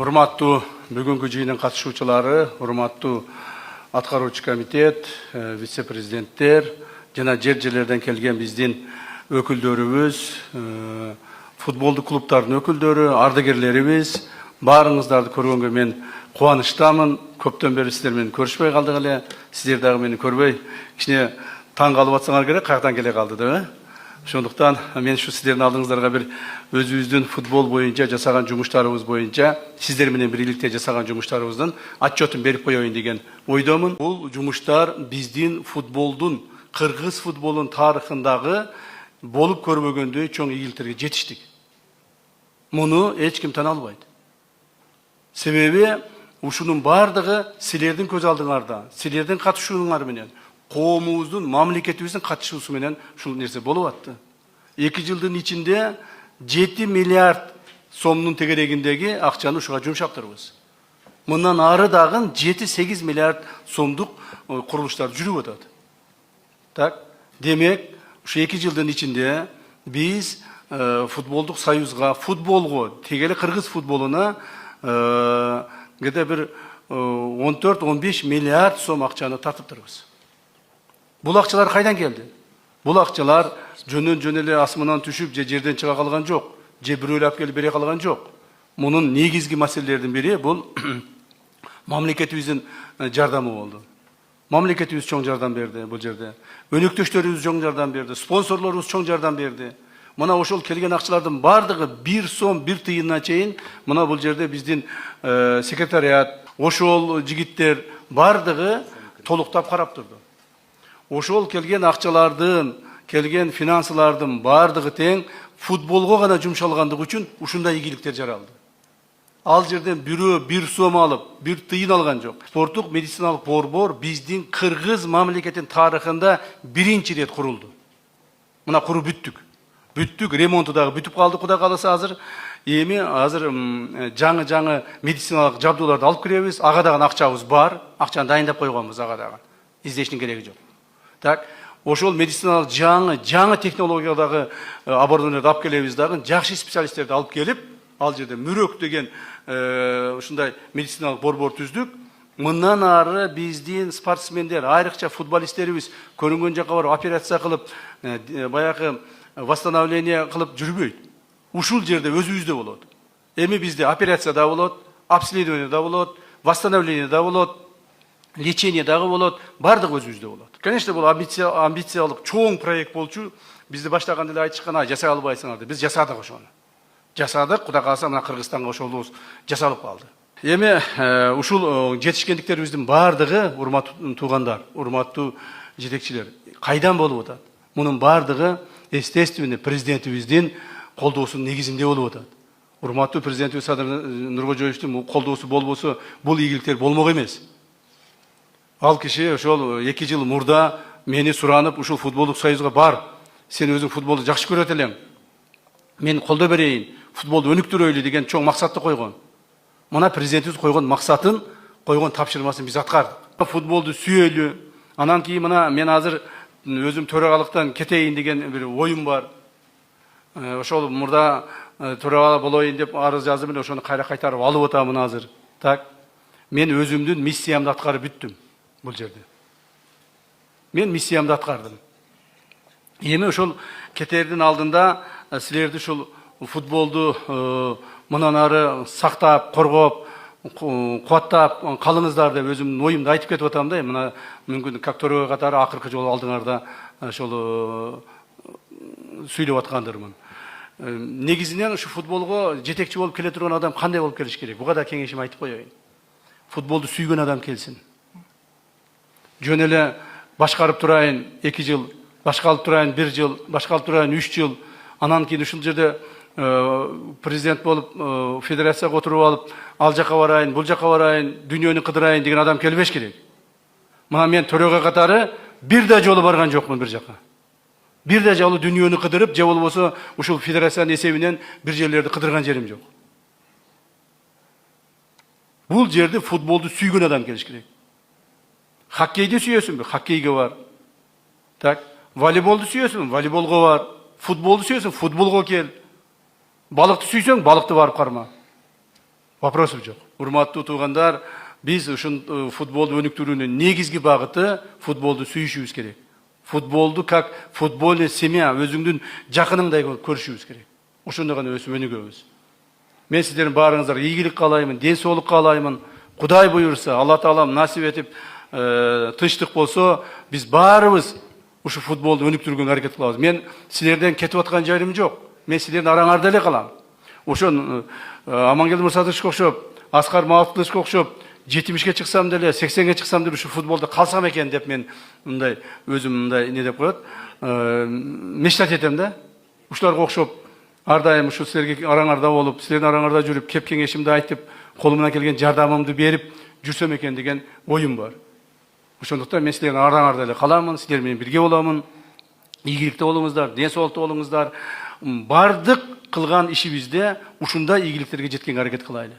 Урматтуу бүгүнкү жыйындын катышуучулары, урматтуу аткаруучу комитет, вице-президенттер жана жер-жерлерден келген биздин өкүлдөрүбүз, футболдук клубтардын өкүлдөрү, ардагерлерибиз, баарыңыздарды көргөнгө мен кубанычтамын. Көптөн бери сиздер менен көрүшпөй калдык эле. Сиздер дагы мени көрбөй кичине таң калып атсаңар керек, каяктан келе калды деп. Ошондуктан мен ушу сиздердин алдыңыздарга бир өзүбүздүн футбол боюнча жасаган жумуштарыбыз боюнча сиздер менен бирликте жасаган жумуштарыбыздын отчетун берип коеюн деген ойдомун. Бул жумуштар биздин футболдун, кыргыз футболунун тарыхындагы болуп көрбөгөндөй чоң ийгиликтерге жетиштик. Муну эч ким тана албайт. Себеби ушунун бардыгы силердин көз алдыңарда, силердин катышууңар менен, коомубуздун, мамлекетибиздин катышуусу менен ушул нерсе болуп атты. 2 жылдын ичинде 7 миллиард сомдун тегерегиндеги акчаны ушуга жумшаптырбыз. Мындан ары дагы 7-8 миллиард сомдук курулуштар жүрүп атат. Так, демек, ушу 2 жылдын ичинде биз футболдук союзга, футболго, тегеле кыргыз футболуна где-то бир 14-15 миллиард сом акчаны тартыптырбыз. Бул акчалар кайдан келди? Бул акчалар жөнөн эле асмандан түшүп, же жерден чыга калган жок, же бирөөлөр алып келип бере калган жок. Мунун негизги маселелердин бири бул мамлекетибиздин жардамы болду. Мамлекетибиз чоң жардам берди бул жерде. Өнөктөштөрүбүз чоң жардам берди, спонсорлорубуз чоң жардам берди. Мына ошол келген акчалардын бардыгы 1 сом 1 тыйынына чейин мына бул жерде биздин секретариат, ошол жигиттер бардыгы толуктап карап турду. Ошол келген акчалардын, келген финансылардын бардыгы тең футболго гана жумшалгандыгы үчүн ушундай ийгиликтер жаралды. Ал жерден бирөө 1 сом алып, 1 тыйын алган жок. Спорттук медициналык борбор биздин кыргыз мамлекетинин тарыхында биринчи рет курулду. Мына куруп бүттүк, ремонту дагы бүтүп калды, кудай кааласа азыр. Эми азыр жаңы медициналык жабдууларды алып киребиз. Ага дагы акчабыз бар, акчаны дайындап койгонбуз ага дагы. Издештин кереги жок. Так, ошол медициналык жаңы технологиядагы оборудованияларды алып келебиз дагы, жакшы специалисттерди алып келип, ал жерде Мүрөк деген ушундай медициналык борбор түздүк. Мындан ары биздин спортсмендер, айрыкча футболисттерибиз көрүнгөн жака барып операция кылып, баягы восстановление кылып жүрбөйт. Ушул жерде өзүбүздө болот. Эми бизде операция да болот, обследование да болот, восстановление да болот, лечение дагы болот, бардыгы өзүбүздө болот. Конечно, бул амбициялык чоң проект болчу. Бизди баштаганда эле айтышкан, жасай албайсыңар деп. Биз жасадык ошону. Жасадык, кудай кааласа мына Кыргызстанга ошолубуз жасалып калды. Эми ушул жетишкендиктерибиздин бардыгы, урматтуу туугандар, урматтуу жетекчилер, кайдан болуп атат? Мунун бардыгы естественно президентибиздин колдоосунун негизинде болуп атат. Урматтуу президентибиз Садыр Нуркожоевичтин колдоосу болбосо, бул ийгиликтер болмок эмес. Ал киши ошол 2 жыл мурда мени суранып, ушул футболдук союзга бар. Сен өзүң футболду жакшы көрөт элең. Мен колдоо берейин, футболду өнүктүрөйлү деген чоң максатты койгон. Мына президентибиз койгон максатын, койгон тапшырмасын биз аткардык. Футболду сүйөйлү. Анан кийин мына мен азыр өзүм төрагалыктан кетейин деген бир оюм бар. Ошол мурда төрагалы болоюн деп арыз жазып эле ошону кайра кайтарып алып атамын азыр. Так. Мен өзүмдүн миссиямды аткарып бүттүм бул жерде. Мен миссиямды аткардым. Эми ошол кетердин алдында силерди ушул футболду мындан ары сактап, коргоп, кубаттап калыңыздар деп өзүмдүн оюмду айтып кетип атам да. Мына мүмкүн как төрөгө катары акыркы жолу алдыңарда ошол сүйлөп аткандырмын. Негизинен ушу футболго жетекчи болуп келе турган адам кандай болуп келиш керек? Буга да кеңешим айтып коеюн. Футболду сүйгөн адам келсин. Жөн эле башкарып турайын 2 жыл, башкалып турайын 1 жыл, башкалып турайын 3 жыл, анан кийин ушул жерде президент болуп, федерацияга отуруп алып, ал жака барайын, бул жака барайын, дүйнөнү кыдырайын деген адам келбеш керек. Мына мен төрөгө катары бир да жолу барган жокмун бир жака. Бир да жолу дүйнөнү кыдырып, же болбосо ушул федерациянын эсебинен бир жерлерди кыдырган жерим жок. Бул жерде футболду сүйгөн адам келиш керек. Хоккейди сүйөсүнбү? Хоккейге бар. Так, волейболду сүйөсүнбү? Волейболго бар. Футболду сүйөсүң? Футболго кел. Балыкты сүйсөң, балыкты барып карма. Вопросов жок. Урматтуу туугандар, биз ушун футболду өнүктүрүүнүн негизги багыты футболду сүйүшүбүз керек. Футболду как футбольный семья, өзүңдүн жакыныңдай көрүшүбүз керек. Ошондо гана өсүп өнүгөбүз. Мен сиздердин баарыңыздарга ийгилик каалаймын, ден соолук каалаймын. Кудай буюрса, Алла Таалам насип этип, тынчтык болсо, биз баарыбыз ушу футболду өнүктүргөнгө аракет кылабыз. Мен силерден кетип аткан жерим жок. Мен силердин араңарда эле калам. Ошон Амангелди Мырсатовичке окшоп, Аскар Мавлытовичке окшоп, 70ке чыксам деле, 80ге чыксам деле ушу футболдо калсам экен деп мен мындай өзүм мындай не деп коет, мечтать этем да. Ушуларга окшоп ар дайым ушу силерге араңарда болуп, силердин араңарда жүрүп, кеп кеңешимди айтып, колумдан келген жардамымды берип жүрсөм экен деген оюм бар. Ошондуктан мен силердин араңарда эле каламын, силер менен бирге боламын. Ийгиликте болуңуздар, ден соолукта болуңуздар. Бардык кылган ишибизде ушундай ийгиликтерге жеткенге аракет кылайлы.